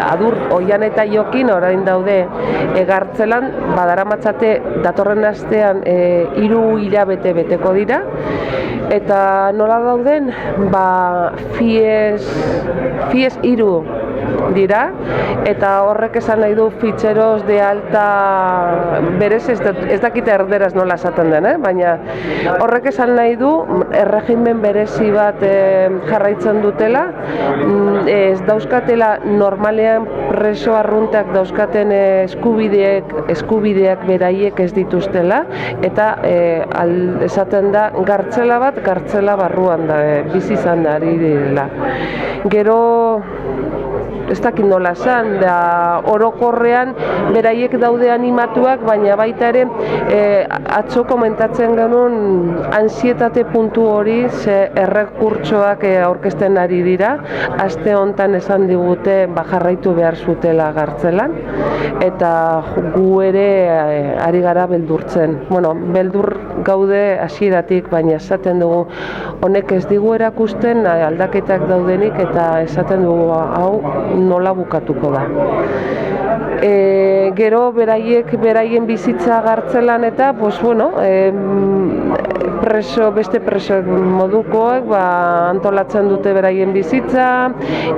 Adur Oian eta Jokin orain daude Gartzelan, badaramatzate datorren astean 3 hilabete beteko dira, eta nola dauden, FIES 3 dira, eta horrek esan nahi du fitxeros de alta, berez ez dakite erderaz nola esaten den, baina horrek esan nahi du erregimen berezi bat jarraitzen dutela, ez dauzkatela normalean preso arruntak dauzkaten eskubideak beraiek ez dituztela, eta esaten da gartzela bat gartzela barruan da, bizi izan da ari direla. Gero ez dakit nola esan, da orokorrean beraiek daude animatuak, baina baita ere atzo komentatzen genuen ansietate puntu hori, ze errekurtsoak aurkezten ari dira, aste hontan esan digute jarraitu behar zutela Gartzelan, eta gu ere ari gara beldurtzen. Bueno, beldur gaude hasieratik, baina esaten dugu honek ez digu erakusten aldaketak daudenik, eta esaten dugu hau nola bukatuko da. Gero beraien bizitza Gartzelan eta, beste preso modukoek antolatzen dute beraien bizitza,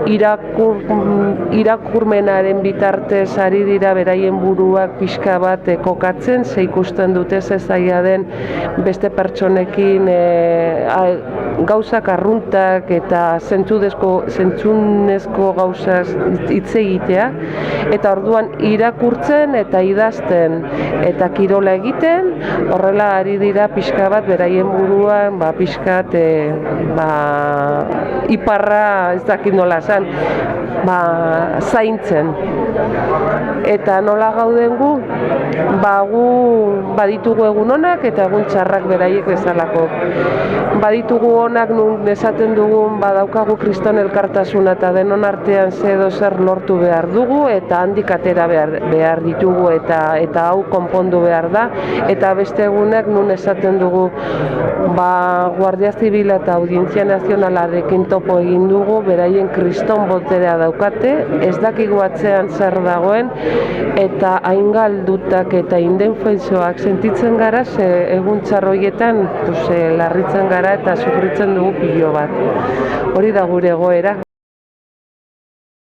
irakurmenaren bitartez ari dira beraien buruak pixka bat kokatzen, ze ikusten dute ze zaila den beste pertsonekin gauzak arruntak eta zentzunezko gauzak hitz egitea, eta orduan irakurtzen eta idazten eta kirola egiten, horrela ari dira pixka bat beraien buruan, pixkat iparra ez dakit nola esan, zaintzen. Eta nola gauden gu? Gu baditugu egun onak eta egun txarrak beraiek bezalako. Baditugu onak nun esaten dugun badaukagu kriston elkartasuna eta denon artean edo zer lortu behar dugu, eta handik atera behar ditugu eta hau konpondu behar da, eta beste egunak nun esaten dugu Guardia Zibila eta Audientzia Nazionalarekin topo egin dugu, beraien kriston boterea daukate, ez dakigu atzean zer dagoen, eta hain galdutak eta indefensoak sentitzen gara, ze egun txarroietan larritzen gara eta sufritzen dugu pilo bat. Hori da gure egoera,